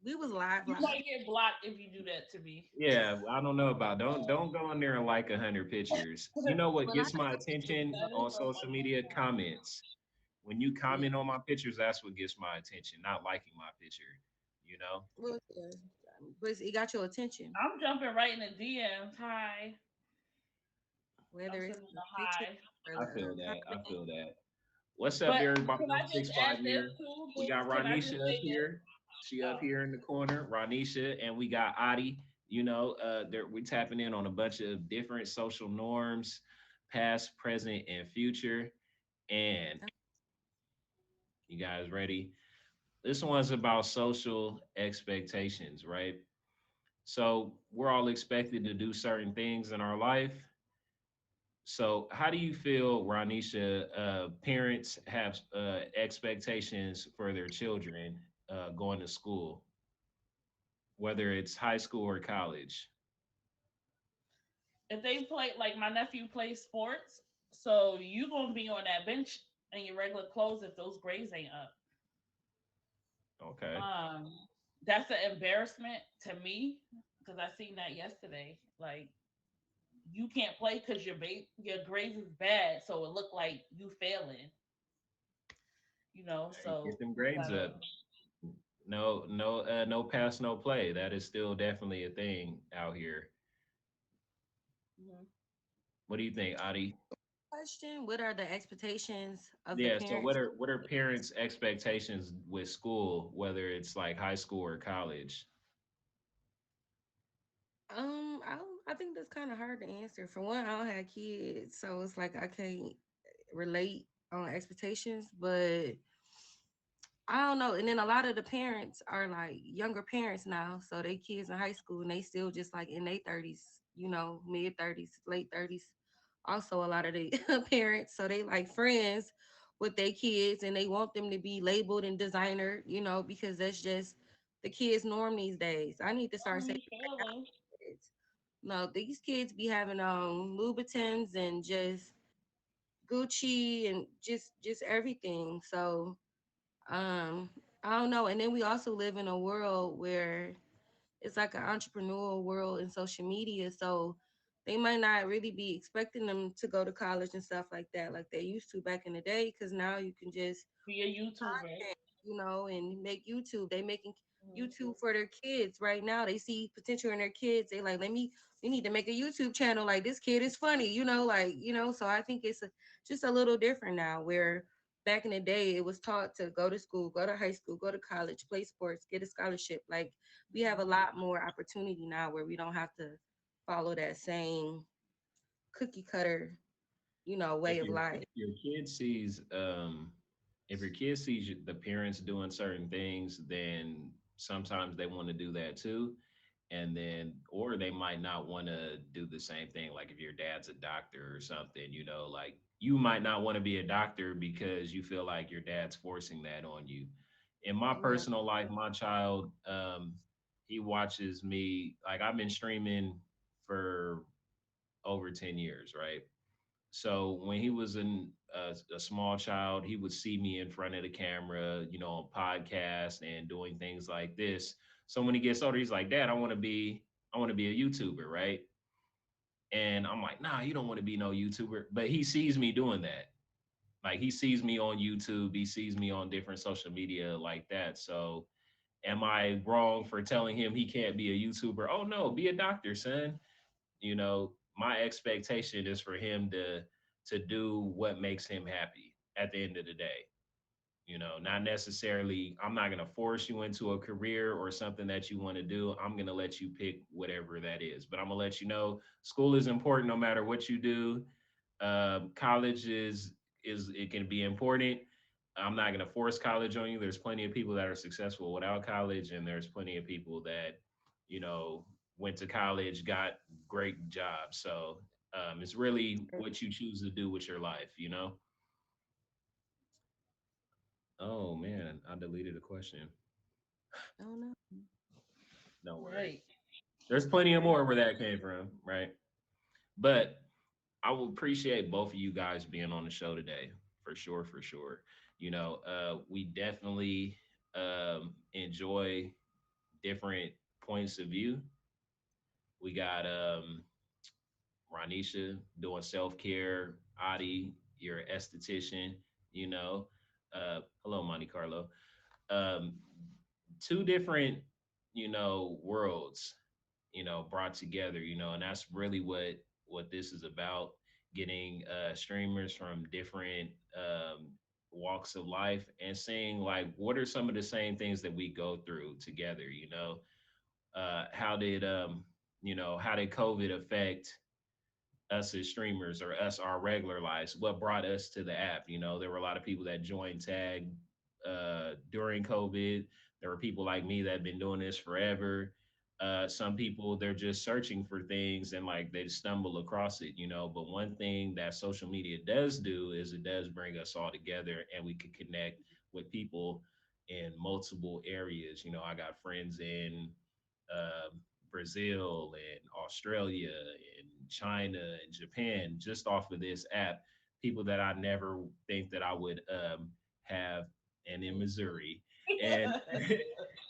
We was live, You live. might get blocked if you do that to me. Yeah, I don't know about don't go in there and like 100 pictures. You know what Well, I gets my attention That is on so social funny. media? Comments. When you yeah, comment on my pictures, that's what gets my attention, not liking my picture. You know? well, yeah. But it got your attention, I'm jumping right in the DMs. Hi. I'm whether it's sending a a picture hi. or I a feel that. I comment. feel that. What's up, But everybody? can I'm I just six add five this here. too, We got Boots? Can I just Ranisha up say this? here. She up Oh. here in the corner. Ranisha, and we got Adi. We tapping in on a bunch of different social norms, past, present, and future. And you guys ready? This one's about social expectations, right? So we're all expected to do certain things in our life. So, how do you feel, Ronisha? Parents have expectations for their children going to school, whether it's high school or college. If they play, like my nephew plays sports, so you gonna be on that bench in your regular clothes if those grades ain't up. Okay. Um, that's an embarrassment to me because I seen that yesterday. Like you can't play because your grades is bad, so it looked like you failing. Hey, So get them you grades gotta. up. No pass, no play. That is still definitely a thing out here. Mhm. What do you think, Adi? Question: what are the expectations of the Yeah. So, parents? what are parents' expectations with school, whether it's like high school or college? I think that's kind of hard to answer. For one, I don't have kids, so it's like I can't relate on expectations. But I don't know. And then a lot of the parents are like younger parents now, so they kids in high school and they still just like in their 30s, mid 30s, late 30s. Also, a lot of the parents, so they like friends with their kids and they want them to be labeled and designer, because that's just the kids' norm these days. I need to start saying, You failing. kids. No, these kids be having Louboutins and just Gucci and just everything. So um, I don't know. And then we also live in a world where it's like an entrepreneurial world in social media. So they might not really be expecting them to go to college and stuff like that, like they used to back in the day. Because now you can just Be a YouTuber. content, and make YouTube. They making Mhm. YouTube for their kids right now. They see potential in their kids. They like, we need to make a YouTube channel. Like this kid is funny, So I think it's just a little different now. Where back in the day, it was taught to go to school, go to high school, go to college, play sports, get a scholarship. Like we have a lot more opportunity now where we don't have to follow that same cookie cutter way of life. If your kid sees if your kid sees the parents doing certain things, then sometimes they want to do that too. And then, or they might not want to do the same thing. Like if your dad's a doctor or something, like you might not want to be a doctor because you feel like your dad's forcing that on you. In my Yeah. personal life, my child, he watches me, like I've been streaming for over 10 years, right? So when he was a small child, he would see me in front of the camera, on podcasts and doing things like this. So when he gets older, he's like, "Dad, I want to be a YouTuber, right?" And I'm like, "Nah, you don't want to be no YouTuber." But he sees me doing that. Like he sees me on YouTube, he sees me on different social media like that. So am I wrong for telling him he can't be a YouTuber? Oh no, be a doctor, son. My expectation is for him to do what makes him happy at the end of the day. Not necessarily, I'm not going to force you into a career or something that you want to do. I'm going to let you pick whatever that is, but I'm going to let you know school is important no matter what you do. College is it can be important. I'm not going to force college on you. There's plenty of people that are successful without college, and there's plenty of people that you know went to college, got great jobs. So it's really what you choose to do with your life. Oh man, I deleted a question. Oh no. No worries. Right. There's plenty of more where that came from, right? But I will appreciate both of you guys being on the show today, for sure, for sure. We definitely enjoy different points of view. We got Ronisha doing self care, Adi, your esthetician, you know. Hello, Monte Carlo. Um, two different, worlds, brought together, and that's really what this is about. Getting streamers from different walks of life and seeing like what are some of the same things that we go through together. How did how did COVID affect us as streamers or us our regular lives? What brought us to the app? There were a lot of people that joined Tag during COVID. There were people like me that have been doing this forever. Some people they're just searching for things and like they stumble across it. But one thing that social media does do is it does bring us all together and we can connect with people in multiple areas. I got friends in um, Brazil and Australia and China and Japan just off of this app. People that I never think that I would have, and in Missouri, and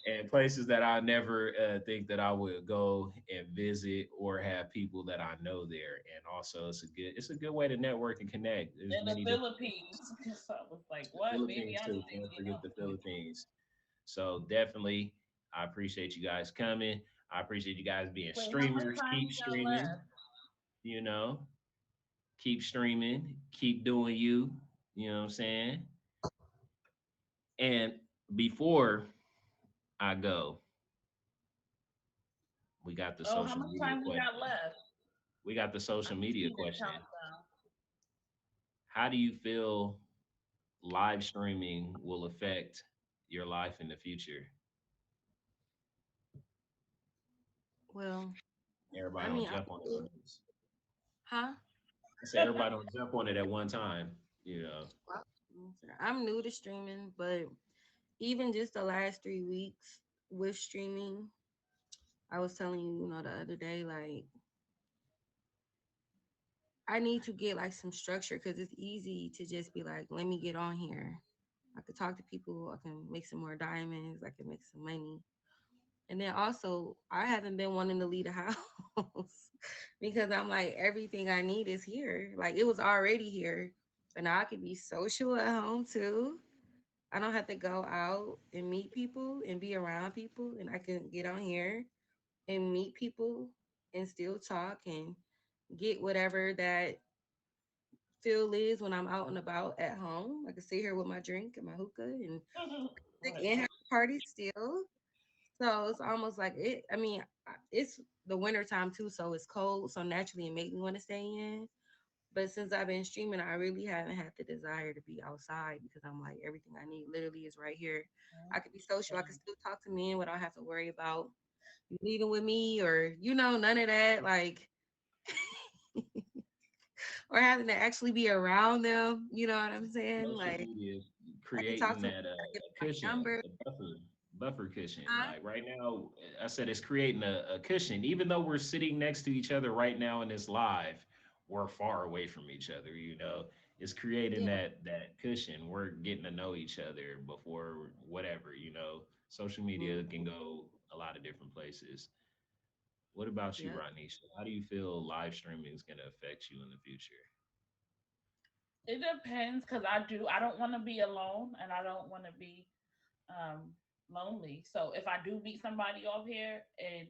and places that I never think that I would go and visit or have people that I know there. And also, it's a good way to network and connect. There's In the many different Philippines. Because I was like, the what? Maybe Philippines I'm too. Can't thinking forget of the Philippines. So definitely, I appreciate you guys coming. I appreciate you guys being wait, how much streamers. time Keep we got streaming. left? You know, keep streaming. Keep doing you. You know what I'm saying? And before I go, we got the Oh, how social much media time we got question. left? We got the I social can media see the question. countdown. How do you feel live streaming will affect your life in the future? Well, Everybody I don't mean, jump on it at once. huh? I say everybody don't jump on it at one time. I'm new to streaming, but even just the last 3 weeks with streaming, I was telling you, the other day, like I need to get like some structure because it's easy to just be like, let me get on here. I could talk to people. I can make some more diamonds. I can make some money. And then also, I haven't been wanting to leave the house because I'm like, everything I need is here. Like it was already here. So now I can be social at home too. I don't have to go out and meet people and be around people. And I can get on here and meet people and still talk and get whatever that feel is when I'm out and about at home. I can sit here with my drink and my hookah and Right. and have a party still. So it's almost like it. I mean, it's the winter time too, so it's cold. So naturally, it makes me want to stay in. But since I've been streaming, I really haven't had the desire to be outside because I'm like everything I need literally is right here. I could be social. I could still talk to men without have to worry about you leaving with me or none of that. Like or having to actually be around them. You know what I'm saying? Social Like media is I can talk creating to them, that I get my cushion, number. a buffer cushion. Huh? Like right now, I said it's creating a cushion. Even though we're sitting next to each other right now in this live, we're far away from each other. It's creating Yeah, that cushion. We're getting to know each other before whatever. Social media mhm, can go a lot of different places. What about you, yeah. Ronisha? How do you feel live streaming is going to affect you in the future? It depends because I don't want to be alone and I don't want to be um lonely. So if I do meet somebody off here and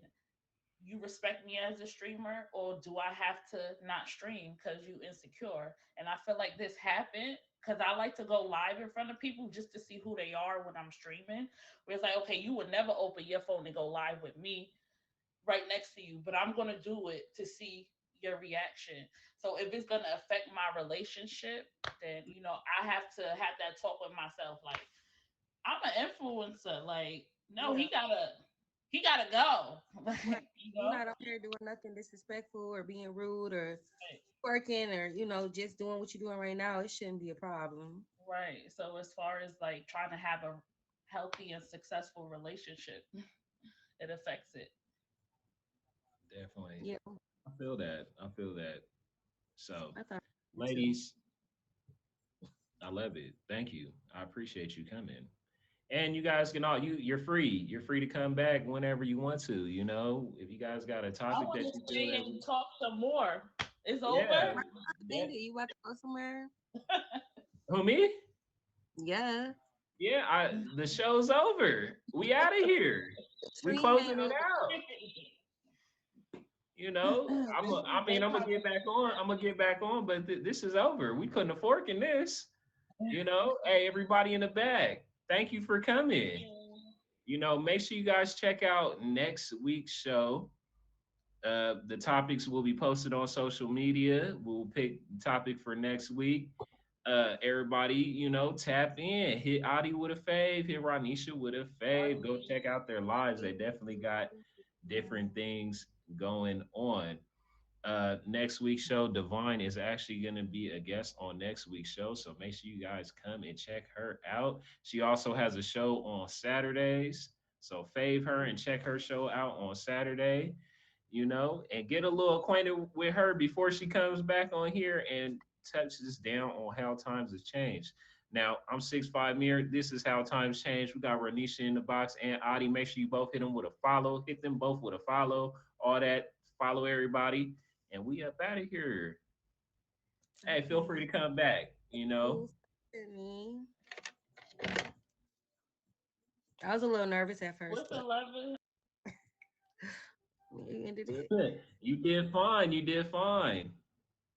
you respect me as a streamer, or do I have to not stream because you insecure? And I feel like this happened because I like to go live in front of people just to see who they are when I'm streaming. Where it's like, okay, you would never open your phone and go live with me right next to you, but I'm gonna do it to see your reaction. So if it's gonna affect my relationship, then I have to have that talk with myself. Like, I'm an influencer. Like, no, Yeah. he gotta go. Right. Like, You're not out here doing nothing disrespectful or being rude or working or, just doing what you're doing right now. It shouldn't be a problem. right. So as far as like trying to have a healthy and successful relationship, it affects it. Definitely. Yeah. I feel that. I feel that. So, I thought so too. ladies, I love it. Thank you. I appreciate you coming. And you guys can all you're free. You're free to come back whenever you want to. If you guys got a I topic want that to you feel stay that and talk some more. It's yeah, over. I that think you about to go somewhere. who me? Yeah. Yeah, the show's over. We out of here. We Streaming. closing it out. I mean, Great I'm gonna get back on. I'm gonna get back on, but this is over. We couldn't afford in this. Hey, everybody in the back, thank you for coming. conversation. Make sure you guys check out next week's show. The topics will be posted on social media. We'll pick the topic for next week. Everybody, tap in. Hit Adi with a fave. Hit Ronisha with a fave. Go check out their lives. They definitely got different things going on. Next week's show, Divine is actually going to be a guest on next week's show. So make sure you guys come and check her out. She also has a show on Saturdays. So fave her and check her show out on Saturday, and get a little acquainted with her before she comes back on here and touches down on how times have changed. Now, I'm 6'5" Mirror. This is how times change. We got Ranisha in the box and Adi. Make sure you both hit them with a follow. Hit them both with a follow. All that. Follow everybody and we up out of here. Hey, feel free Okay. to come back. Cool. Me. I was a little nervous at first, What's but 11? we ended it. You did fine. You did fine.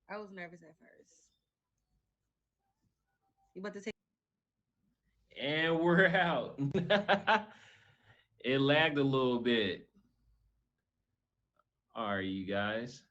I was nervous at first. You about to take And we're out. It lagged a little bit. All right, you guys.